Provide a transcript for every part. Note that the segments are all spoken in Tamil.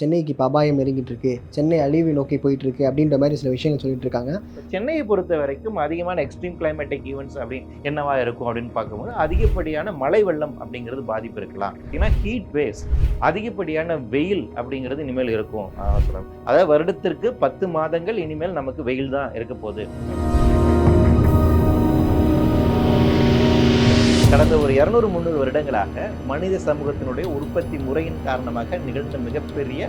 சென்னைக்கு இப்ப அபாயம் நெருங்கிட்டு இருக்கு. சென்னை அழிவை நோக்கி போயிட்டு இருக்கு அப்படின்ற மாரி சில விஷயங்கள் சொல்லிட்டு இருக்காங்க. சென்னையை பொறுத்த வரைக்கும் அதிகமான எக்ஸ்ட்ரீம் கிளைமேட்டிக் ஈவெண்ட்ஸ் என்னவா இருக்கும் அப்படின்னு பார்க்கும்போது அதிகப்படியான மழை வெள்ளம் அப்படிங்கிறது பாதிப்பு இருக்கலாம். ஏன்னா ஹீட் வேவ்ஸ், அதிகப்படியான வெயில் அப்படிங்கிறது இனிமேல் இருக்கும். சொல்றேன், அதாவது வருடத்திற்கு 10 மாதங்கள் இனிமேல் நமக்கு வெயில் தான் இருக்க போகுது. கடந்த ஒரு 200-300 வருடங்களாக மனித சமூகத்தினுடைய உற்பத்தி முறையின் காரணமாக நிகழ்ந்த மிகப்பெரிய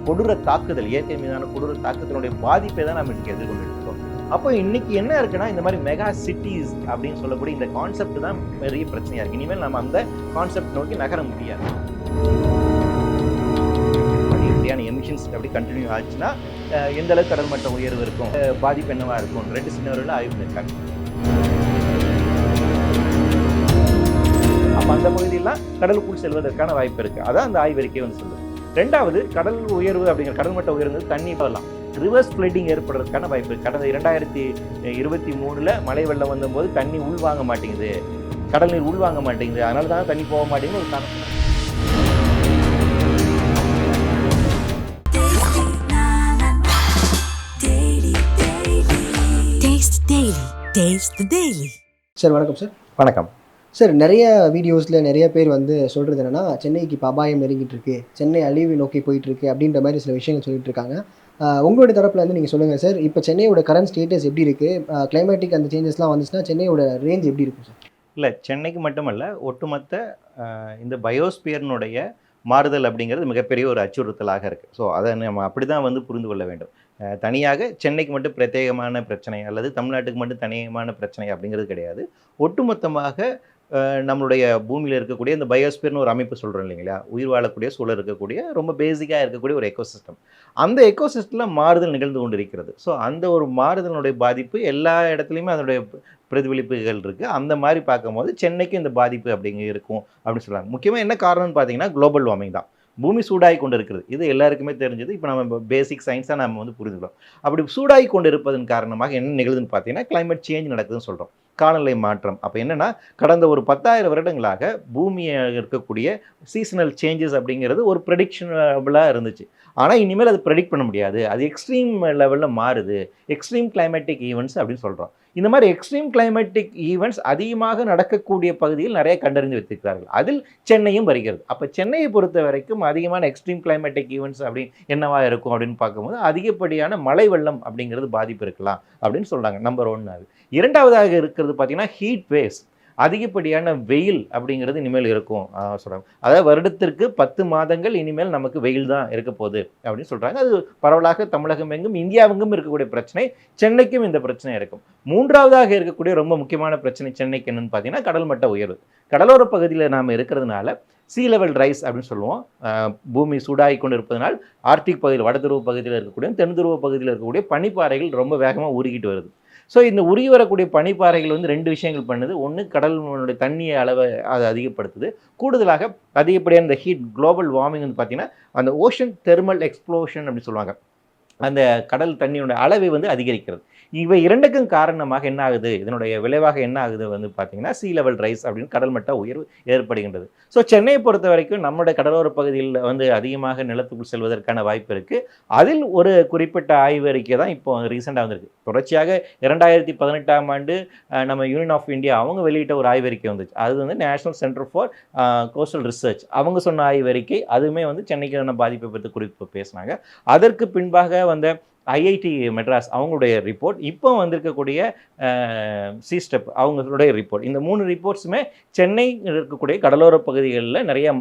கொடூர தாக்குதல், இயற்கை மீதான கொடூர தாக்குதலுடைய பாதிப்பை தான் நம்ம இன்னைக்கு எதிர்கொண்டு இருக்கோம். அப்போ இன்னைக்கு என்ன இருக்குன்னா, இந்த மாதிரி மெகா சிட்டிஸ் அப்படின்னு சொல்லக்கூடிய இந்த கான்செப்ட் தான் பெரிய பிரச்சனையா இருக்கு. இனிமேல் நம்ம அந்த கான்செப்ட் நோக்கி நகர முடியாது. அதிகப்படியான எமிஷன்ஸ் அப்படி கண்டினியூ ஆச்சுன்னா எந்த அளவுக்கு கடல் மட்ட உயர்வு இருக்கும், பாதிப்பு என்னவா இருக்கும், 2 சின்னவர்கள் ஆய்வு பண்ணியிருக்காங்க. அப்போ அந்த பகுதியெல்லாம் கடலுக்குள் செல்வதற்கான வாய்ப்பு இருக்கு. அதான் அந்த ஆய்வறிக்கை வந்து சொல்லுது. 2வது, கடல் உயர்வு அப்படிங்கிற கடல் மட்ட உயர்வு தண்ணி வரலாம், ரிவர்ஸ் ஃப்ளட்டிங் ஏற்படுறதுக்கான வாய்ப்பு இருக்கு. கடந்த 2023 மழை வெள்ளம் வந்தபோது தண்ணி உள்வாங்க மாட்டேங்குது, கடல் நீர் உள்வாங்க மாட்டேங்குது, அதனால தான் தண்ணி போக மாட்டேங்குது ஒரு காரணம். சார் வணக்கம் சார். வணக்கம் சார், நெறைய வீடியோஸ்ல நெறைய பேர் வந்து சொல்றது என்னன்னா, சென்னைக்கு இப்ப அபாயம் நெருங்கிட்டு இருக்கு. சென்னை அழிவை நோக்கி போயிட்டு இருக்கு அப்படின்ற மாரி சில விஷயங்கள் சொல்லிட்டு இருக்காங்க. உங்களுடைய தரப்புல இருந்து நீங்க சொல்லுங்க சார். இப்ப சென்னையோட கரண்ட் ஸ்டேட்டஸ் எப்படி இருக்கு? கிளைமேட்டிக் அந்த சேஞ்சஸ்லாம் வந்துச்சுன்னா சென்னையோட ரேஞ்ச் எப்படி இருக்கும் சார்? இல்லை, சென்னைக்கு மட்டுமல்ல, ஒட்டுமொத்த இந்த பயோஸ்பியர்னுடைய மாறுதல் அப்படிங்கிறது மிகப்பெரிய ஒரு அச்சுறுத்தலாக இருக்குது. ஸோ அதை நம்ம அப்படி தான் வந்து புரிந்து கொள்ள வேண்டும். தனியாக சென்னைக்கு மட்டும் பிரத்யேகமான பிரச்சனை அல்லது தமிழ்நாட்டுக்கு மட்டும் தனியமான பிரச்சனை அப்படிங்கிறது கிடையாது. ஒட்டுமொத்தமாக நம்மளுடைய பூமியில் இருக்கக்கூடிய இந்த பயோஸ்பியர்னு ஒரு அமைப்பு சொல்கிறோம் இல்லைங்களா, உயிர் வாழக்கூடிய சூழல் இருக்கக்கூடிய ரொம்ப பேசிக்காக இருக்கக்கூடிய ஒரு எக்கோசிஸ்டம். அந்த எக்கோசிஸ்டமில் மாறுதல் நிகழ்ந்து கொண்டு இருக்கிறது. ஸோ அந்த ஒரு மாறுதலுடைய பாதிப்பு எல்லா இடத்துலையுமே அதனுடைய பிரதிபலிப்புகள் இருக்குது. அந்த மாதிரி பார்க்கும்போது சென்னைக்கும் இந்த பாதிப்பு அப்படிங்க இருக்கும் அப்படின்னு சொல்கிறாங்க. முக்கியமாக என்ன காரணம்னு பார்த்தீங்கன்னா, குளோபல் வார்மிங் தான். பூமி சூடாகி கொண்டு இருக்கிறது, இது எல்லாருக்குமே தெரிஞ்சது. இப்போ நம்ம பேசிக் சயின்ஸாக நம்ம வந்து புரிஞ்சுக்கலாம். அப்படி சூடாகி கொண்டு இருப்பதன் காரணமாக என்ன நிகழுதுன்னு பார்த்தீங்கன்னா, கிளைமேட் சேஞ்ச் நடக்குதுன்னு சொல்கிறோம், காலநிலை மாற்றம். அப்போ என்னென்னா, கடந்த ஒரு 10,000 வருடங்களாக பூமியில் இருக்கக்கூடிய சீசனல் சேஞ்சஸ் அப்படிங்கிறது ஒரு ப்ரெடிக்ஷனபிளாக இருந்துச்சு. ஆனால் இனிமேல் அது ப்ரெடிக்ட் பண்ண முடியாது, அது எக்ஸ்ட்ரீம் லெவலில் மாறுது. எக்ஸ்ட்ரீம் கிளைமேட்டிக் ஈவெண்ட்ஸ் அப்படின்னு சொல்கிறோம். இந்த மாதிரி எக்ஸ்ட்ரீம் கிளைமேட்டிக் ஈவெண்ட்ஸ் அதிகமாக நடக்கக்கூடிய பகுதியில் நிறைய கண்டறிந்து வைத்திருக்கிறார்கள். அதில் சென்னையும் வருகிறது. அப்போ சென்னையை பொறுத்த வரைக்கும் அதிகமான எக்ஸ்ட்ரீம் கிளைமேட்டிக் ஈவெண்ட்ஸ் என்னவா இருக்கும் அப்படின்னு பார்க்கும்போது அதிகப்படியான மழை வெள்ளம் அப்படிங்கிறது பாதிப்பு இருக்கலாம் அப்படின்னு சொல்கிறாங்க. நம்பர் 1 அது. 2வதாக இருக்கிறது பார்த்தீங்கன்னா ஹீட் வேவ்ஸ், அதிகப்படியான வெயில் அப்படிங்கிறது இனிமேல் இருக்கும் சொல்கிறாங்க. அதாவது வருடத்திற்கு 10 மாதங்கள் இனிமேல் நமக்கு வெயில் தான் இருக்க போகுது அப்படின்னு சொல்கிறாங்க. அது பரவலாக தமிழகம் எங்கும் இந்தியாவெங்கும் இருக்கக்கூடிய பிரச்சனை, சென்னைக்கும் இந்த பிரச்சனை இருக்கும். 3வதாக இருக்கக்கூடிய ரொம்ப முக்கியமான பிரச்சனை சென்னைக்கு என்னன்னு பார்த்தீங்கன்னா, கடல் மட்ட உயர்வு. கடலோர பகுதியில் நாம் இருக்கிறதுனால சீ லெவல் ரைஸ் அப்படின்னு சொல்லுவோம். பூமி சூடாகி கொண்டு இருப்பதனால் ஆர்டிக் பகுதியில், வடதுருவ பகுதியில் இருக்கக்கூடிய, தென் துருவ பகுதியில் இருக்கக்கூடிய பனிப்பாறைகள் ரொம்ப வேகமாக உருகிட்டு வருது. ஸோ இந்த உருகி வரக்கூடிய பனிப்பாறைகள் வந்து 2 விஷயங்கள் பண்ணுது. ஒன்று, கடலினுடைய தண்ணியை அளவை அது அதிகப்படுத்துது. கூடுதலாக அதிகப்படியான இந்த ஹீட், குளோபல் வார்மிங் வந்து பார்த்திங்கன்னா, அந்த ஓஷன் தெர்மல் எக்ஸ்ப்ளோஷன் அப்படின்னு சொல்லுவாங்க, அந்த கடல் தண்ணியோட அளவை வந்து அதிகரிக்கிறது. இவை 2க்கும் காரணமாக என்ன ஆகுது, இதனுடைய விளைவாக என்ன ஆகுது வந்து பார்த்தீங்கன்னா, சீ லெவல் ரைஸ் அப்படின்னு கடல் மட்ட உயர்வு ஏற்படுகின்றது. ஸோ சென்னையை பொறுத்த வரைக்கும் நம்முடைய கடலோர பகுதியில் வந்து அதிகமாக நிலத்துக்குள் செல்வதற்கான வாய்ப்பு இருக்குது. அதில் ஒரு குறிப்பிட்ட ஆய்வறிக்கை தான் இப்போ ரீசெண்டாக வந்திருக்கு. தொடர்ச்சியாக 2018ஆம் ஆண்டு நம்ம யூனியன் ஆஃப் இந்தியா அவங்க வெளியிட்ட ஒரு ஆய்வறிக்கை வந்துச்சு. அது வந்து national centre for coastal research அவங்க சொன்ன ஆய்வறிக்கை. அதுவுமே வந்து சென்னைக்கான பாதிப்பை பற்றி குறிப்பு பேசினாங்க. அதற்கு பின்பாக வந்த ஐஐடி மெட்ராஸ் அவங்களுடைய ரிப்போர்ட், இப்போ வந்திருக்கக்கூடிய சிஸ்டெப் அவங்களுடைய ரிப்போர்ட், இந்த 3 ரிப்போர்ட்ஸுமே சென்னை இருக்கக்கூடிய கடலோர பகுதிகளில் நிறைய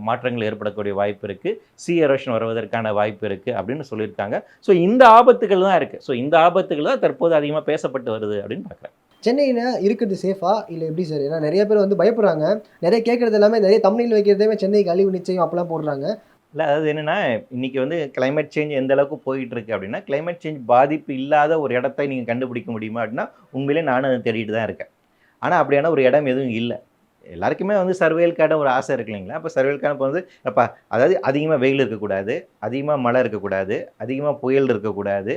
மாற்றங்கள் ஏற்படக்கூடிய வாய்ப்பு இருக்குது, சீ எரோஷன் வருவதற்கான வாய்ப்பு இருக்குது அப்படின்னு சொல்லியிருக்காங்க. ஸோ இந்த ஆபத்துகள் தான் இருக்குது. ஸோ இந்த ஆபத்துகள் தான் தற்போது அதிகமாக பேசப்பட்டு வருது அப்படின்னு பார்க்குறேன். சென்னையில இருக்கிறது சேஃபா இல்ல எப்படி சார்? ஏன்னா நெறைய பேர் வந்து பயப்படுறாங்க. நெறைய கேட்கறது எல்லாமே நெறைய தம்ப்நெயில் வைக்கிறதே சென்னைக்கு அழிவு நிச்சயம் அப்பலாம் போடுறாங்க. இல்லை, அதாவது என்னென்னா, இன்றைக்கி வந்து கிளைமேட் சேஞ்ச் எந்த அளவுக்கு போயிட்டு இருக்கு அப்படின்னா, கிளைமேட் சேஞ்ச் பாதிப்பு இல்லாத ஒரு இடத்தை நீங்கள் கண்டுபிடிக்க முடியுமா அப்படின்னா, உண்மையிலே நானும் அதை தேடிட்டு தான் இருக்கேன். ஆனால் அப்படியான ஒரு இடம் எதுவும் இல்லை. எல்லாருக்குமே வந்து சர்வேலுக்கான ஒரு ஆசை இருக்கு இல்லைங்களா? அப்போ சர்வேலுக்கான இப்போ வந்து அதாவது அதிகமாக வெயில் இருக்கக்கூடாது, அதிகமாக மழை இருக்கக்கூடாது, அதிகமாக புயல் இருக்கக்கூடாது,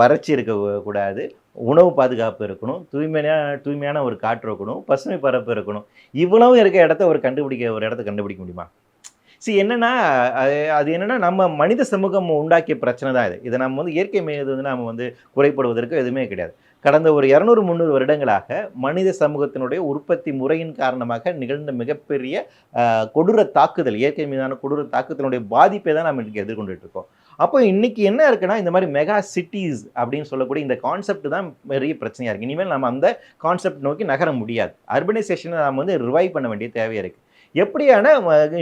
வறட்சி இருக்கக்கூடாது, உணவு பாதுகாப்பு இருக்கணும், தூய்மையான ஒரு காற்று இருக்கணும், பசுமை பரப்பு இருக்கணும். இவ்வளவும் இருக்க இடத்த ஒரு இடத்த கண்டுபிடிக்க முடியுமா? என்னன்னா அது என்னன்னா நம்ம மனித சமூகம் உண்டாக்கிய பிரச்சனை தான் இது. இதை நம்ம வந்து இயற்கை மீது வந்து நம்ம வந்து குறைப்படுவதற்கு எதுவுமே கிடையாது. கடந்த ஒரு 200-300 வருடங்களாக மனித சமூகத்தினுடைய உற்பத்தி முறையின் காரணமாக நிகழ்ந்த மிகப்பெரிய கொடூர தாக்குதல், இயற்கை மீதான கொடூர தாக்குதலுடைய பாதிப்பை தான் நம்ம இன்னைக்கு எதிர்கொண்டுட்டு இருக்கோம். அப்போ இன்னைக்கு என்ன இருக்குன்னா, இந்த மாதிரி மெகா சிட்டிஸ் அப்படின்னு சொல்லக்கூடிய இந்த கான்செப்ட் தான் பெரிய பிரச்சனையா இருக்கு. இனிமேல் நம்ம அந்த கான்செப்ட் நோக்கி நகர முடியாது. அர்பனைசேஷனை நம்ம வந்து ரிவைவ் பண்ண வேண்டிய தேவை இருக்கு. எப்படியான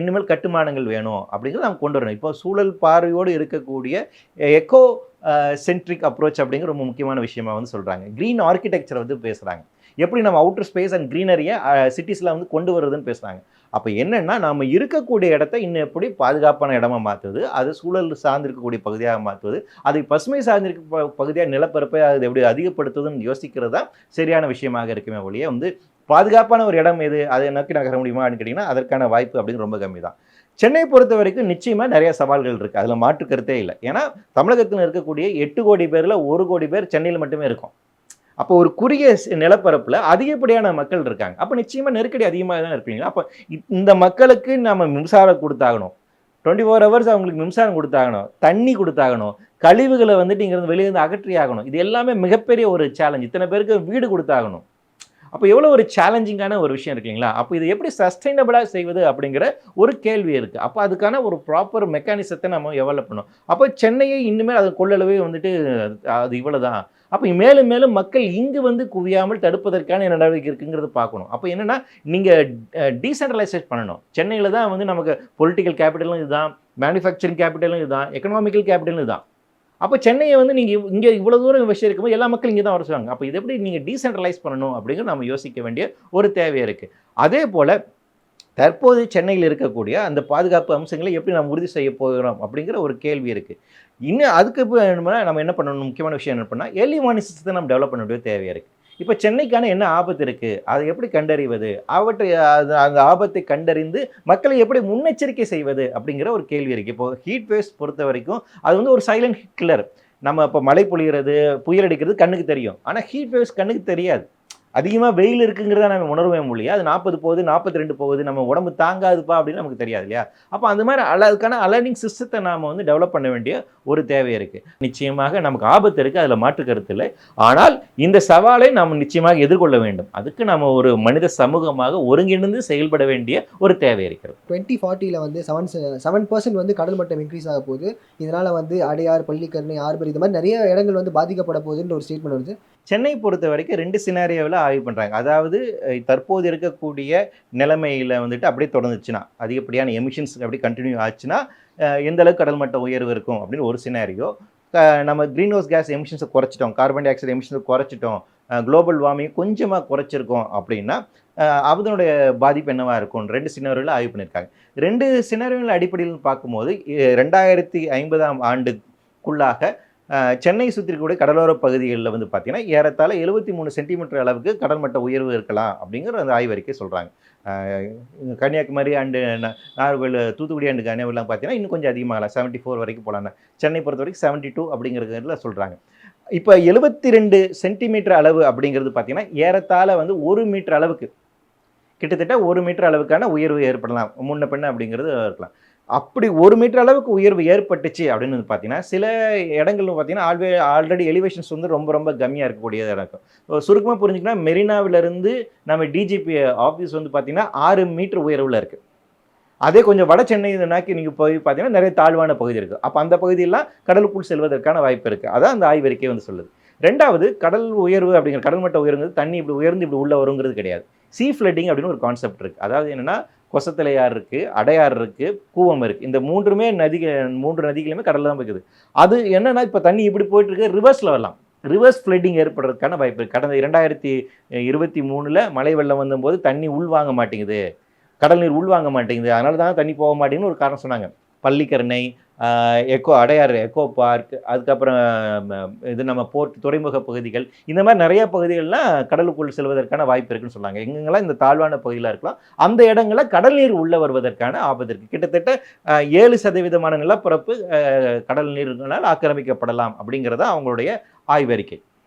இனிமேல் கட்டுமானங்கள் வேணும் அப்படிங்கிறத நம்ம கொண்டு வரணும். இப்போ சூழல் பார்வையோடு இருக்கக்கூடிய எக்கோ சென்ட்ரிக் அப்ரோச் அப்படிங்கிற ரொம்ப முக்கியமான விஷயமா வந்து சொல்கிறாங்க. க்ரீன் ஆர்கிடெக்சரை வந்து பேசுகிறாங்க. எப்படி நம்ம அவுட்டர் ஸ்பேஸ் அண்ட் க்ரீனரியை சிட்டிஸில் வந்து கொண்டு வருதுன்னு பேசுகிறாங்க. அப்போ என்னென்னா, நம்ம இருக்கக்கூடிய இடத்த இன்னும் எப்படி பாதுகாப்பான இடமா மாற்றுவது, அது சூழல் சார்ந்திருக்கக்கூடிய பகுதியாக மாற்றுவது, அதை பசுமை சார்ந்திருக்க பகுதியாக நிலப்பரப்பை அது எப்படி அதிகப்படுத்துவதுன்னு யோசிக்கிறது தான் சரியான விஷயமாக இருக்குமே ஒழிய வந்து பாதுகாப்பான ஒரு இடம் எது, அதை நோக்கி நகர முடியுமா அப்படின்னு கேட்டிங்கன்னா அதற்கான வாய்ப்பு அப்படின்னு ரொம்ப கம்மி தான். சென்னை பொறுத்த வரைக்கும் நிச்சயமாக நிறைய சவால்கள் இருக்குது, அதில் மாற்று கருத்தே இல்லை. ஏன்னா தமிழகத்தில் இருக்கக்கூடிய 8 கோடி பேரில் 1 கோடி பேர் சென்னையில் மட்டுமே இருக்கும். அப்போ ஒரு குறுகிய நிலப்பரப்பில் அதிகப்படியான மக்கள் இருக்காங்க. அப்போ நிச்சயமாக நெருக்கடி அதிகமாக தான் இருப்பீங்க. அப்போ இந்த மக்களுக்கு நம்ம மின்சாரம் கொடுத்தாகணும், 24 ஹவர்ஸ் அவங்களுக்கு மின்சாரம் கொடுத்தாகணும், தண்ணி கொடுத்தாகணும், கழிவுகளை வந்துட்டு இங்கேருந்து வெளியிருந்து அகற்றி ஆகணும். இது எல்லாமே மிகப்பெரிய ஒரு சேலஞ்ச். இத்தனை பேருக்கு வீடு கொடுத்தாகணும். அப்போ எவ்வளோ ஒரு சேலஞ்சிங்கான ஒரு விஷயம் இருக்குங்களா? அப்போ இது எப்படி சஸ்டைனபிளாக செய்வது அப்படிங்கிற ஒரு கேள்வி இருக்குது. அப்போ அதுக்கான ஒரு ப்ராப்பர் மெக்கானிசத்தை நம்ம டெவலப் பண்ணணும். அப்போ சென்னையை இன்னுமேல் அது கொள்ளளவே வந்துட்டு அது இவ்வளோ தான். அப்போ மேலும் மேலும் மக்கள் இங்கு வந்து குவியாமல் தடுப்பதற்கான நடவடிக்கை இருக்குங்கிறத பார்க்கணும். அப்போ என்னென்னா, நீங்கள் டீசென்ட்ரலைசேட் பண்ணணும். சென்னையில் தான் வந்து நமக்கு பொலிட்டிக்கல் கேபிட்டலும் இதுதான், மேனுஃபேக்சரிங் கேபிட்டலும் இதுதான், எக்கனாமிக்கல் கேபிட்டலும் இதுதான். அப்போ சென்னையை வந்து நீங்கள் இங்கே இவ்வளோ தூரம் விஷயம் இருக்கும்போது எல்லா மக்களும் இங்கே தான் வர சொல்லுவாங்க. அப்போ இது எப்படி நீங்கள் டீசென்ட்ரலைஸ் பண்ணணும் அப்படிங்கிறது நம்ம யோசிக்க வேண்டிய ஒரு தேவை இருக்குது. அதே போல் தற்போது சென்னையில் இருக்கக்கூடிய அந்த பாதுகாப்பு அம்சங்களை எப்படி நம்ம உறுதி செய்ய போகிறோம் அப்படிங்கிற ஒரு கேள்வி இருக்குது. இன்னும் அதுக்கு இப்போ நம்ம என்ன பண்ணணும், முக்கியமான விஷயம் என்ன பண்ணால் ஏர்லி வார்னிங் சிஸ்டத்தை நம்ம டெவலப் பண்ண வேண்டிய தேவை இருக்குது. இப்போ சென்னைக்கான என்ன ஆபத்து இருக்குது, அதை எப்படி கண்டறிவது, அந்த ஆபத்தை கண்டறிந்து மக்களை எப்படி முன்னெச்சரிக்கை செய்வது அப்படிங்கிற ஒரு கேள்வி இருக்குது. இப்போ ஹீட் வேவ்ஸ் பொறுத்த வரைக்கும் அது வந்து ஒரு சைலண்ட் கில்லர். நம்ம இப்போ மழை பொழிகிறது, புயல் அடிக்கிறது கண்ணுக்கு தெரியும். ஆனால் ஹீட் வேவ்ஸ் கண்ணுக்கு தெரியாது. அதிகமாக வெயில் இருக்குங்கிறத நம்ம உணர்வே முடியாது. அது 40 போகுது, 42 போகுது, நம்ம உடம்பு தாங்காதுப்பா அப்படின்னு நமக்கு தெரியாது இல்லையா? அப்போ அந்த மாதிரி அதுக்கான அலர்னிங் சிஸ்டத்தை நாம் வந்து டெவலப் பண்ண வேண்டிய ஒரு தேவை இருக்குது. நிச்சயமாக நமக்கு ஆபத்து இருக்குது, அதில் மாற்று கருத்து இல்லை. ஆனால் இந்த சவாலை நாம் நிச்சயமாக எதிர்கொள்ள வேண்டும். அதுக்கு நம்ம ஒரு மனித சமூகமாக ஒருங்கிணைந்து செயல்பட வேண்டிய ஒரு தேவை இருக்கிறது. 2040 வந்து 7% வந்து கடல் மட்டம் இன்க்ரீஸ் ஆக போகுது. இதனால் வந்து அடையார், பள்ளிக்கரணை, ஆர்பர் இது மாதிரி நிறைய இடங்கள் வந்து பாதிக்கப்பட போகுதுன்ற ஒரு ஸ்டேட்மெண்ட் வருது. சென்னை பொறுத்த வரைக்கும் 2 சினாரியோவில் ஆய்வு பண்ணுறாங்க. அதாவது தற்போது இருக்கக்கூடிய நிலைமையில் வந்துட்டு அப்படியே தொடர்ந்துச்சுன்னா, அதிகப்படியான எமிஷன்ஸ் அப்படி கண்டினியூ ஆச்சுன்னா எந்த அளவுக்கு கடல் மட்ட உயர்வு இருக்கும் அப்படின்னு ஒரு சினாரியோ. நம்ம க்ரீன் ஹவுஸ் கேஸ் எமிஷன்ஸை குறைச்சிட்டோம், கார்பன் டை ஆக்சைடு எமிஷன்ஸை குறைச்சிட்டோம், குளோபல் வார்மிங் கொஞ்சமாக குறைச்சிருக்கோம் அப்படின்னா அதனுடைய பாதிப்பு என்னவாக இருக்கும் 2 சினாரியோவில் ஆய்வு பண்ணியிருக்காங்க. 2 சினாரியோவில் அடிப்படையில் பார்க்கும்போது 2050ஆம் ஆண்டுக்குள்ளாக சென்னை சுற்றி இருக்கக்கூடிய கடலோர பகுதிகளில் வந்து பார்த்தீங்கன்னா ஏறத்தாழ 73 சென்டிமீட்டர் அளவுக்கு கடல் மட்ட உயர்வு இருக்கலாம் அப்படிங்கிற அந்த ஆய்வறிக்கை சொல்கிறாங்க. கன்னியாகுமரி அண்டு நாகர்கோவில், தூத்துக்குடி அண்டு கன்னியாகுமரிலாம் பார்த்தீங்கன்னா இன்னும் கொஞ்சம் அதிகமாகலாம், 74 வரைக்கும் போகலான்னு. சென்னை பொறுத்த வரைக்கும் 72 அப்படிங்கிறதுல சொல்கிறாங்க. இப்போ 72 சென்டிமீட்டர் அளவு அப்படிங்கிறது பார்த்தீங்கன்னா ஏறத்தாழ வந்து 1 மீட்டர் அளவுக்கு, கிட்டத்தட்ட 1 மீட்டர் அளவுக்கான உயர்வு ஏற்படலாம், முன்ன பின்ன அப்படிங்கிறது இருக்கலாம். அப்படி 1 மீட்டர் அளவுக்கு உயர்வு ஏற்பட்டுச்சு அப்படின்னு வந்து பார்த்தீங்கன்னா சில இடங்கள்னு பார்த்தீங்கன்னா ஆல்ரெடி எலிவேஷன்ஸ் வந்து ரொம்ப ரொம்ப கம்மியாக இருக்கக்கூடியதாக இருக்கும். சுருக்கமாக புரிஞ்சுக்கினா மெரினாவிலேருந்து நம்ம டிஜிபி ஆஃபீஸ் வந்து பார்த்தீங்கன்னா 6 மீட்டர் உயர்வில் இருக்குது. அதே கொஞ்சம் வட சென்னை நோக்கி நீங்கள் போய் பார்த்தீங்கன்னா நிறைய தாழ்வான பகுதி இருக்குது. அப்போ அந்த பகுதியெல்லாம் கடலுக்குள் செல்வதற்கான வாய்ப்பு இருக்குது. அதான் அந்த ஆய்வறிக்கை வந்து சொல்லுது. ரெண்டாவது, கடல் உயர்வு அப்படிங்கிற கடல் மட்ட உயர்வுங்கிறது தண்ணி இப்படி உயர்ந்து இப்படி உள்ளே வருங்கிறது கிடையாது. சீ ஃப்ளட்டிங் அப்படின்னு ஒரு கான்செப்ட் இருக்குது. அதாவது என்னென்னா, கொசத்தலையார் இருக்குது, அடையார் இருக்குது, கூவம் இருக்குது. இந்த 3 நதிகளுமே கடலில் தான் போய்க்குது. அது என்னென்னா, இப்போ தண்ணி இப்படி போயிட்டுருக்கு, ரிவர்ஸில் வரலாம். ரிவர்ஸ் ஃப்ளட்டிங் ஏற்படுறதுக்கான வாய்ப்பு இருக்குது. கடந்த 2023 மழை வெள்ளம் வந்தபோது தண்ணி உள்வாங்க மாட்டேங்குது, கடல் நீர் உள்வாங்க மாட்டேங்குது, அதனால தான் தண்ணி போக மாட்டேங்குதுன்னு ஒரு காரணம் சொன்னாங்க. பள்ளிக்கரணை, அடையார் எக்கோ பார்க், அதுக்கப்புறம் இது நம்ம போர்ட் துறைமுக பகுதிகள், இந்த மாதிரி நிறைய பகுதிகள்லாம் கடலுக்குள் செல்வதற்கான வாய்ப்பு இருக்குன்னு சொன்னாங்க. எங்கெங்கெல்லாம் இந்த தாழ்வான பகுதியில் இருக்கலாம் அந்த இடங்களில் கடல் நீர் உள்ளே வருவதற்கான ஆபத்து இருக்குது. கிட்டத்தட்ட 7% நிலப்பரப்பு கடல் நீர்களால் ஆக்கிரமிக்கப்படலாம் அப்படிங்கிறத அவங்களுடைய ஆய்வறிக்கை.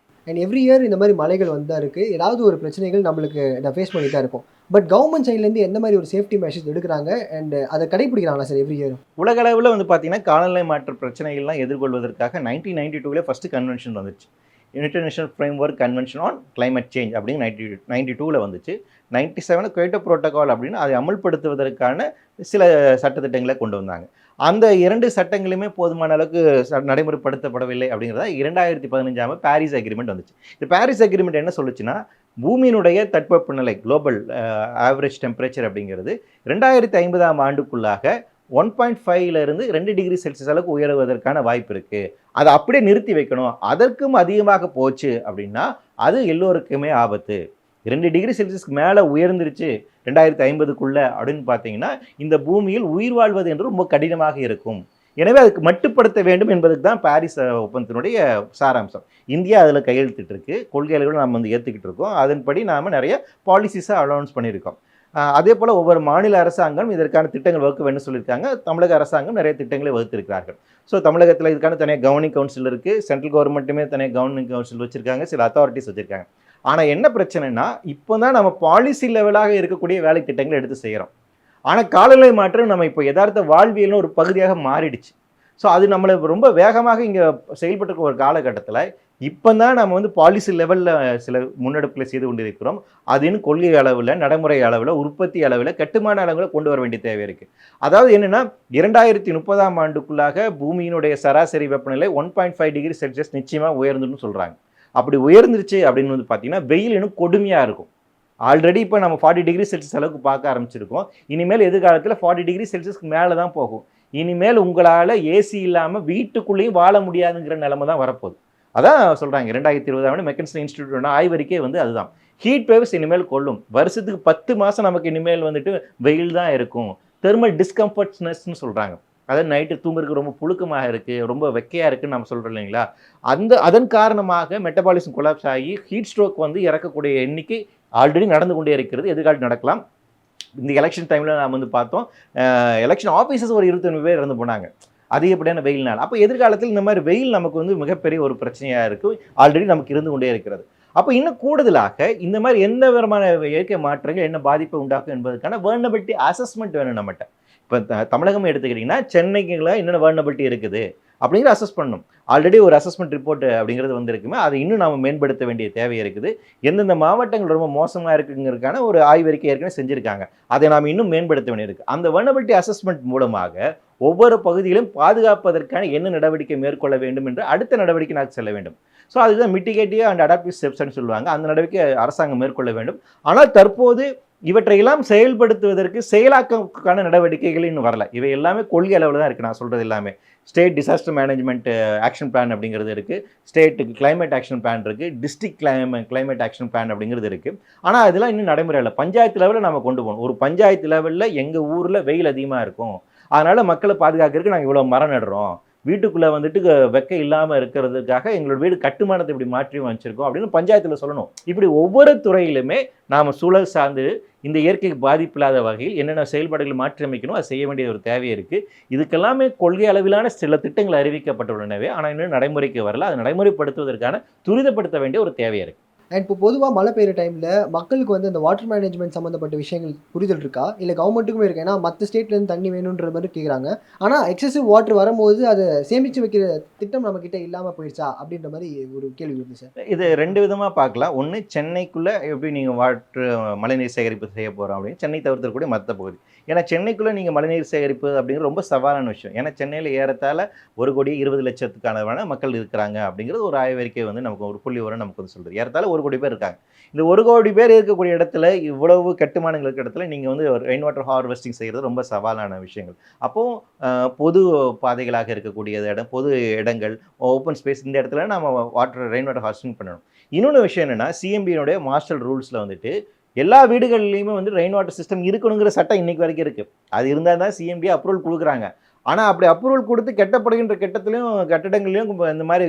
அண்ட் எவ்ரி இயர் இந்த மாதிரி மழைகள் வந்து இருக்குது, ஏதாவது ஒரு பிரச்சனைகள் நம்மளுக்கு இதை ஃபேஸ் பண்ணி தான் இருக்கும். பட் கவர்மெண்ட் சைட்லேருந்து எந்த மாதிரி ஒரு சேஃப்டி மெஷர்ஸ் எடுக்கிறாங்க அண்ட் அதை கடைபிடிக்கிறாங்களா சார் எவ்ரி இயர்? உலக அளவில் வந்து பார்த்தீங்கன்னா காலநிலை மாற்ற பிரச்சனைகள்லாம் எதிர்கொள்வதற்காக 1992 ஃபஸ்ட்டு கன்வென்ஷன் வந்துச்சு. International framework convention on climate change அப்படின்னு 1992 வந்துச்சு. 97 குயோட்டோ புரோட்டோகால் அப்படின்னு அதை அமல்படுத்துவதற்கான சில சட்டத்திட்டங்களை கொண்டு வந்தாங்க. அந்த 2 சட்டங்களுமே போதுமான அளவுக்கு நடைமுறைப்படுத்தப்படவில்லை அப்படிங்கிறதா 2015 பாரிஸ் அக்ரிமெண்ட் வந்துச்சு. இந்த பாரிஸ் அக்ரிமெண்ட் என்ன சொல்லுச்சுன்னா, பூமியினுடைய தட்பவெப்பநிலை குளோபல் ஆவரேஜ் டெம்பரேச்சர் அப்படிங்கிறது 2050 ஆண்டுக்குள்ளாக 1.5லிருந்து 2 டிகிரி செல்சியஸ் அளவுக்கு உயருவதற்கான வாய்ப்பு இருக்குது. அதை அப்படியே நிறுத்தி வைக்கணும். அதற்கும் அதிகமாக போச்சு அப்படின்னா அது எல்லோருக்குமே ஆபத்து. 2 டிகிரி செல்சியஸ்க்கு மேலே உயர்ந்துருச்சு 2050க்குள்ள அப்படின்னு பார்த்தீங்கன்னா இந்த பூமியில் உயிர் வாழ்வது என்று ரொம்ப கடினமாக இருக்கும். எனவே அதுக்கு மட்டுப்படுத்த வேண்டும் என்பதுக்கு தான் பாரிஸ் ஒப்பந்தத்தினுடைய சாராம்சம். இந்தியா அதில் கையெழுத்திட்டு இருக்கு. கொள்கைகளை நம்ம வந்து ஏற்றுக்கிட்டு இருக்கோம். அதன்படி நாம் நிறைய பாலிசிஸை அனௌன்ஸ் பண்ணியிருக்கோம். அதே போல் ஒவ்வொரு மாநில அரசாங்கம் இதற்கான திட்டங்கள் வகுக்க வேண்டும் சொல்லியிருக்காங்க. தமிழக அரசாங்கம் நிறைய திட்டங்களை வகுத்திருக்கிறார்கள். ஸோ தமிழகத்தில் இதுக்கான தனியாக கவர்னிங் கவுன்சில் இருக்குது. சென்ட்ரல் கவர்மெண்ட்டுமே தனியாக கவர்னிங் கவுன்சில் வச்சுருக்காங்க. சில அத்தாரிட்டிஸ் வச்சுருக்காங்க. ஆனால் என்ன பிரச்சனைனா, இப்போ தான் நம்ம பாலிசி லெவலாக இருக்கக்கூடிய வேலை திட்டங்களை எடுத்து செய்கிறோம். ஆனால் காலநிலை மாற்றம் நம்ம இப்போ யதார்த்த வாழ்வியல்னு ஒரு பகுதியாக மாறிடுச்சு. ஸோ அது நம்மளை ரொம்ப வேகமாக இங்கே செயல்பட்டு ஒரு காலகட்டத்தில் இப்போ தான் நம்ம வந்து பாலிசி லெவலில் சில முன்னெடுப்புகளை செய்து கொண்டிருக்கிறோம். அதுன்னு கொள்கை அளவில், நடைமுறை அளவில், உற்பத்தி அளவில், கட்டுமான அளவில் கொண்டு வர வேண்டிய தேவை இருக்குது. அதாவது என்னென்னா 2030 ஆண்டுக்குள்ளாக பூமியினுடைய சராசரி வெப்பநிலை 1.5 டிகிரி செல்சியஸ் நிச்சயமாக உயர்ந்துன்னு சொல்கிறாங்க. அப்படி உயர்ந்துருச்சு அப்படின்னு வந்து பார்த்தீங்கன்னா வெயில் இன்னும் கொடுமையாக இருக்கும். ஆல்ரெடி இப்போ நம்ம 40 டிகிரி செல்சியஸ் அளவுக்கு பார்க்க ஆரம்பிச்சிருக்கோம். இனிமேல் எதிர்காலத்தில் 40 டிகிரி செல்சியஸ்க்கு மேலே தான் போகும். இனிமேல் உங்களால் ஏசி இல்லாமல் வீட்டுக்குள்ளேயும் வாழ முடியாதுங்கிற நிலைமை தான் வரப்போகுது. அதான் சொல்கிறாங்க 2020 மெக்கன்சி இன்ஸ்டிடியூட்டோட ஆய்வறிக்கை வந்து அதுதான். ஹீட் வேவ்ஸ் இனிமேல் கொள்ளும். வருஷத்துக்கு 10 மாதம் நமக்கு இனிமேல் வந்துட்டு வெயில் தான் இருக்கும். தெர்மல் டிஸ்கம்ஃபர்ட்னஸ்ன்னு சொல்கிறாங்க. அதாவது நைட்டு தூங்குறதுக்கு ரொம்ப புழுக்கமாக இருக்குது, ரொம்ப வெக்கையாக இருக்குதுன்னு நம்ம சொல்கிறோம் இல்லைங்களா. அதன் காரணமாக மெட்டபாலிசம் கொலாப்ஸ் ஆகி ஹீட் ஸ்ட்ரோக் வந்து இறக்கக்கூடிய எண்ணிக்கை ஆல்ரெடி நடந்து கொண்டே இருக்கிறது. எதிர்காலம் நடக்கலாம். இந்த எலெக்ஷன் டைமில் நாம் வந்து பார்த்தோம், எலெக்ஷன் ஆஃபீஸர்ஸ் ஒரு 25 பேர் இறந்து போனாங்க அதிகப்படியான வெயில்னால். அப்போ எதிர்காலத்தில் இந்த மாதிரி வெயில் நமக்கு வந்து மிகப்பெரிய ஒரு பிரச்சனையாக இருக்குது. ஆல்ரெடி நமக்கு இருந்து கொண்டே இருக்கிறது. அப்போ இன்னும் கூடுதலாக இந்த மாதிரி எந்த விதமான இயற்கை மாற்றங்கள் என்ன பாதிப்பை உண்டாக்கும் என்பதற்கான வர்னபிலிட்டி அசஸ்மெண்ட் வேணும் நம்மகிட்ட. இப்போ தமிழகம் எடுத்துக்கிட்டிங்கன்னா சென்னைக்குள்ள என்னென்ன வர்னபிலிட்டி இருக்குது அப்படிங்கிற அசஸ் பண்ணணும். ஆல்ரெடி ஒரு அசஸ்மெண்ட் ரிப்போர்ட் அப்படிங்கிறது வந்துருக்குமே, அதை இன்னும் நாம் மேம்படுத்த வேண்டிய தேவை இருக்குது. எந்தெந்த மாவட்டங்கள் ரொம்ப மோசமாக இருக்குங்கிறதுக்கான ஒரு ஆய்வறிக்கை ஏற்கனவே செஞ்சுருக்காங்க. அதை நாம் இன்னும் மேம்படுத்த வேண்டியிருக்கு. அந்த வர்னபிலிட்டி அசஸ்மெண்ட் மூலமாக ஒவ்வொரு பகுதியிலும் பாதுகாப்பதற்கான என்ன நடவடிக்கை மேற்கொள்ள வேண்டும் என்று அடுத்த நடவடிக்கை நாங்கள் செல்ல வேண்டும். ஸோ அதுதான் மிட்டிகேட்டிவ் அண்ட் அடாப்டிவ் ஸ்டெப்ஸ்ன்னு சொல்லுவாங்க. அந்த நடவடிக்கை அரசாங்கம் மேற்கொள்ள வேண்டும். ஆனால் தற்போது இவற்றையெல்லாம் செயல்படுத்துவதற்கு செயலாக்கமான நடவடிக்கைகள் இன்னும் வரல. இவை எல்லாமே கொள்கை அளவில் தான் இருக்குது. நான் சொல்கிறது எல்லாமே state disaster management action plan அப்படிங்கிறது இருக்குது, ஸ்டேட்டுக்கு கிளைமேட் ஆக்ஷன் பிளான் இருக்குது, டிஸ்ட்ரிக்ட் கிளைமேட் ஆக்ஷன் பிளான் அப்படிங்கிறது இருக்குது. ஆனால் அதெல்லாம் இன்னும் நடைமுறை இல்லை. பஞ்சாயத்து லெவலில் நம்ம கொண்டு போகணும். ஒரு பஞ்சாயத்து லெவலில் எங்கள் ஊரில் வெயில் அதிகமாக இருக்கும், அதனால் மக்களை பாதுகாக்கிறதுக்கு நாங்கள் இவ்வளோ மரம் நடுறோம், வீட்டுக்குள்ளே வந்துட்டு வெக்கை இல்லாமல் இருக்கிறதுக்காக எங்களோட வீடு கட்டுமானத்தை இப்படி மாற்றி வச்சுருக்கோம் அப்படின்னு பஞ்சாயத்தில் சொல்லணும். இப்படி ஒவ்வொரு துறையிலுமே நாம் சூழல் சார்ந்து இந்த இயற்கைக்கு பாதிப்பு இல்லாத வகையில் என்னென்ன செயல்பாடுகளை மாற்றி அமைக்கணும் அதை செய்ய வேண்டிய ஒரு தேவை இருக்குது. இதுக்கெல்லாமே கொள்கை அளவிலான சில திட்டங்கள் அறிவிக்கப்பட்டுள்ளனவே, ஆனால் இன்னும் நடைமுறைக்கு வரல. அதை நடைமுறைப்படுத்துவதற்கான துரிதப்படுத்த வேண்டிய ஒரு தேவை இருக்குது. அண்ட் இப்போ பொதுவாக மழை பெய்யுற டைமில் மக்களுக்கு வந்து இந்த வாட்டர் மேனேஜ்மெண்ட் சம்மந்தப்பட்ட விஷயங்கள் புரிதல் இருக்கா, இல்லை கவர்மெண்ட்டுக்குமே இருக்கு? ஏன்னா மற்ற ஸ்டேட்லேருந்து தண்ணி வேணுன்ற மாதிரி கேட்குறாங்க. ஆனால் எக்ஸசிவ் வாட்டர் வரும்போது அதை சேமித்து வைக்கிற திட்டம் நம்மக்கிட்ட இல்லாமல் போயிடுச்சா அப்படின்ற மாதிரி ஒரு கேள்வி இருக்குது சார். இது 2 விதமாக பார்க்கலாம். ஒன்று, சென்னைக்குள்ளே எப்படி நீங்கள் மழைநீர் சேகரிப்பு செய்ய போகிறோம் அப்படின்னு சென்னை தவிர்த்தக்கூடிய மற்ற பகுதி. ஏன்னா சென்னைக்குள்ளே நீங்கள் மழைநீர் சேகரிப்பு அப்படிங்கிறது ரொம்ப சவாலான விஷயம். ஏன்னா சென்னையில் ஏறத்தாழ 1,20,00,000 மக்கள் இருக்கிறாங்க அப்படிங்கிறது ஒரு ஆய்வறிக்கை வந்து நமக்கு ஒரு புள்ளி வரும் நமக்கு வந்து சொல்கிறது. ஏறத்தாழ 1 கோடி பேர் இருக்காங்க. இந்த 1 கோடி பேர் இருக்கக்கூடிய இடத்துல இவ்வளவு கட்டுமானங்கள் இருக்கிற இடத்துல நீங்கள் வந்து ரெயின் வாட்டர் ஹார்வெஸ்டிங் செய்கிறது ரொம்ப சவாலான விஷயங்கள். அப்போது பொது பாதைகளாக இருக்கக்கூடிய இடம், பொது இடங்கள், ஓப்பன் ஸ்பேஸ், இந்த இடத்துல நம்ம ரெயின் வாட்டர் ஹார்வெஸ்டிங் பண்ணணும். இன்னொன்று விஷயம் என்னென்னா, சிஎம்பியினுடைய மாஸ்டர் ரூல்ஸில் வந்துட்டு எல்லா வீடுகள்லையுமே வந்து ரெயின் வாட்டர் சிஸ்டம் இருக்கணுங்கிற சட்டம் இன்றைக்கு வரைக்கும் இருக்குது. அது இருந்தால் தான் சிஎம்பி அப்ரூவல் கொடுக்குறாங்க. ஆனால் அப்படி அப்ரூவல் கொடுத்து கட்டப்படுகின்ற கட்டடங்களையும் இந்த மாதிரி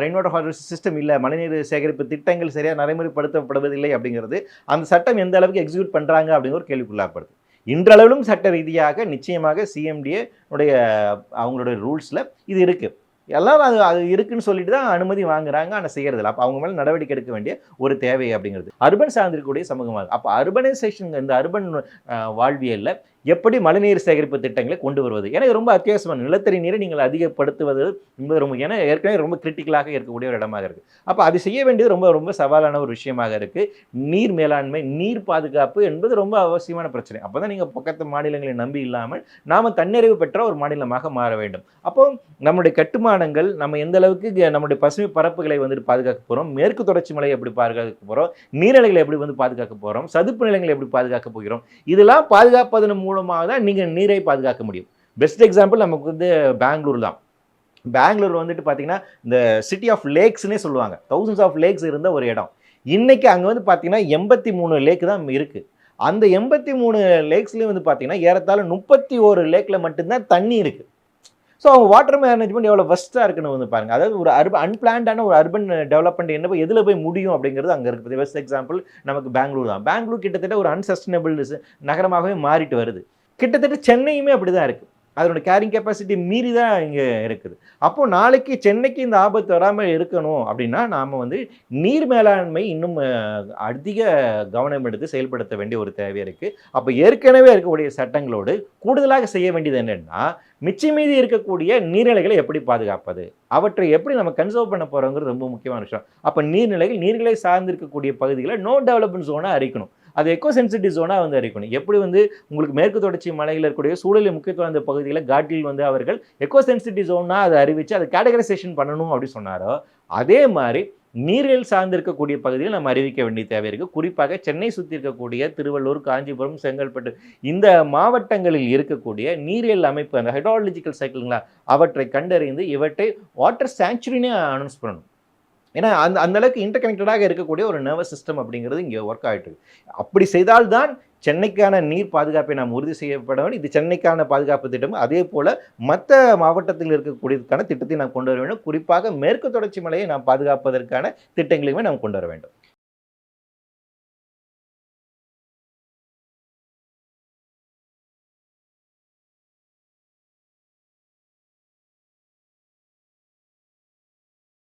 ரெயின் வாட்டர் ஹார்வெஸ்டிங் சிஸ்டம் இல்லை, மழைநீர் சேகரிப்பு திட்டங்கள் சரியாக நடைமுறைப்படுத்தப்படுவதில்லை அப்படிங்கிறது அந்த சட்டம் எந்த அளவுக்கு எக்ஸிக்யூட் பண்ணுறாங்க அப்படிங்கிற ஒரு கேள்விக்குள்ளாப்படுது. இன்றளவிலும் சட்ட ரீதியாக நிச்சயமாக சிஎம்டிஏ உடைய அவங்களுடைய ரூல்ஸில் இது இருக்குது. எல்லாம் அது அது இருக்குன்னு சொல்லிட்டு தான் அனுமதி வாங்குறாங்க, ஆனால் செய்யறதில்ல. அப்போ அவங்க மேலே நடவடிக்கை எடுக்க வேண்டிய ஒரு தேவை அப்படிங்கிறது அர்பன் சார்ந்திருக்கக்கூடிய சமூகமாக. அப்போ அர்பனைசேஷன் இந்த அர்பன் வாழ்வியல்ல எப்படி மழைநீர் சேகரிப்பு திட்டங்களை கொண்டு வருவது, ஏன்னா இது ரொம்ப அத்தியாவசியமான நிலத்தடி நீரை நீங்கள் அதிகப்படுத்துவது என்பது ரொம்ப, ஏன்னா ஏற்கனவே ரொம்ப கிரிட்டிக்கலாக இருக்கக்கூடிய ஒரு இடமாக இருக்குது. அப்போ அது செய்ய வேண்டியது ரொம்ப ரொம்ப சவாலான ஒரு விஷயமாக இருக்குது. நீர் மேலாண்மை, நீர் பாதுகாப்பு என்பது ரொம்ப அவசியமான பிரச்சனை. அப்போ தான் நீங்கள் பக்கத்து மாநிலங்களை நம்பி இல்லாமல் நாம் தன்னிறைவு பெற்ற ஒரு மாநிலமாக மாற வேண்டும். அப்போ நம்முடைய கட்டுமானங்கள் நம்ம எந்த அளவுக்கு நம்முடைய பசுமை பரப்புகளை வந்துட்டு பாதுகாக்க போகிறோம், மேற்கு தொடர்ச்சி மலையை எப்படி பாதுகாக்க போகிறோம், நீர்நிலைகளை எப்படி வந்து பாதுகாக்க போகிறோம், சதுப்பு நிலங்களை எப்படி பாதுகாக்க போகிறோம், இதெல்லாம் பாதுகாப்பதன் மூலமாக தான் நீங்கள் நீரை பாதுகாக்க முடியும். பெஸ்ட் எக்ஸாம்பிள் நமக்கு வந்து பெங்களூர் தான். பெங்களூர் வந்துட்டு பார்த்தீங்கன்னா இந்த சிட்டி ஆஃப் லேக்ஸ்னே சொல்லுவாங்க. தௌசண்ட்ஸ் ஆஃப் லேக்ஸ் இருந்த ஒரு இடம். இன்னைக்கு அங்கே வந்து பார்த்தீங்கன்னா 83 லேக் தான் இருக்குது. அந்த 83 லேக்ஸ்லேயும் வந்து பார்த்தீங்கன்னா ஏறத்தாழ 31 லேக்கில் மட்டும்தான் தண்ணி இருக்குது. ஸோ அவங்க வாட்டர் மேனேஜ்மெண்ட் எவ்வளோ ஃபஸ்ட்டாக இருக்குன்னு வந்து பாருங்க. அதாவது ஒரு அன்பிளான்டான ஒரு அர்பன் டெவலப்மெண்ட் என்ன எதில் போய் முடியும் அப்படிங்கிறது அங்கே இருக்குது. பெஸ்ட் எக்ஸாம்பிள் நமக்கு பெங்களூர் தான். பெங்களூர் கிட்டத்தட்ட ஒரு அன்சஸ்டைனபிள் நகரமாகவே மாறிட்டு வருது. கிட்டத்தட்ட சென்னையுமே அப்படி தான் இருக்குது. அதனோட கேரிங் கெப்பாசிட்டி மீறி தான் இங்கே இருக்குது. அப்போது நாளைக்கு சென்னைக்கு இந்த ஆபத்து வராமல் இருக்கணும் அப்படின்னா நாம் வந்து நீர் மேலாண்மை இன்னும் அதிக கவனம் எடுத்து செயல்படுத்த வேண்டிய ஒரு தேவை இருக்குது. அப்போ ஏற்கனவே இருக்கக்கூடிய சட்டங்களோடு கூடுதலாக செய்ய வேண்டியது என்னென்னா, மிச்சம் மீதி இருக்கக்கூடிய நீர்நிலைகளை எப்படி பாதுகாப்பது, அவற்றை எப்படி நம்ம கன்சர்வ் பண்ண போகிறோங்கிறது ரொம்ப முக்கியமான விஷயம். அப்போ நீர்நிலை சார்ந்திருக்கக்கூடிய பகுதிகளை நோ டெவலப்மெண்ட் ஜோனாக அறிக்கணும். அது எக்கோ சென்சிட்டிவ் ஜோனாக வந்து அறிக்கணும். எப்படி வந்து உங்களுக்கு மேற்கு தொடர்ச்சி மலையில் இருக்கக்கூடிய சூழலில் முக்கியத்துவம் அந்த பகுதியில் காட்டில் வந்து அவர்கள் எக்கோ சென்சிட்டிவ் ஜோனாக அதை அறிவித்து அதை கேட்டகரைசேஷன் பண்ணணும் அப்படின்னு சொன்னாரோ, அதே மாதிரி நீரியல் சார்ந்திருக்கக்கூடிய பகுதியில் நம்ம அறிவிக்க வேண்டிய தேவை இருக்குது. குறிப்பாக சென்னை சுற்றி இருக்கக்கூடிய திருவள்ளூர், காஞ்சிபுரம், செங்கல்பட்டு இந்த மாவட்டங்களில் இருக்கக்கூடிய நீரியல் அமைப்பு, அந்த ஹைட்ராலஜிக்கல் சைக்கிள்ங்களா, அவற்றை கண்டறிந்து இவற்றை வாட்டர் சாங்சுரினே அனௌன்ஸ் பண்ணணும். ஏன்னா அந்த அளவுக்கு இன்டர்கனெக்டடாக இருக்கக்கூடிய ஒரு நர்வஸ் சிஸ்டம் அப்படிங்கிறது இங்கே ஒர்க் ஆகிட்டு இருக்கு. அப்படி செய்தால்தான் சென்னைக்கான நீர் பாதுகாப்பை நாம் உறுதி செய்யப்பட வேண்டும். இது சென்னைக்கான பாதுகாப்பு திட்டம். அதே போல் மற்ற மாவட்டத்தில் இருக்கக்கூடியதுக்கான திட்டத்தை நாம் கொண்டு வர வேண்டும். குறிப்பாக மேற்கு தொடர்ச்சி மலையை நாம் பாதுகாப்பதற்கான திட்டங்களையுமே நாம் கொண்டு வர வேண்டும்.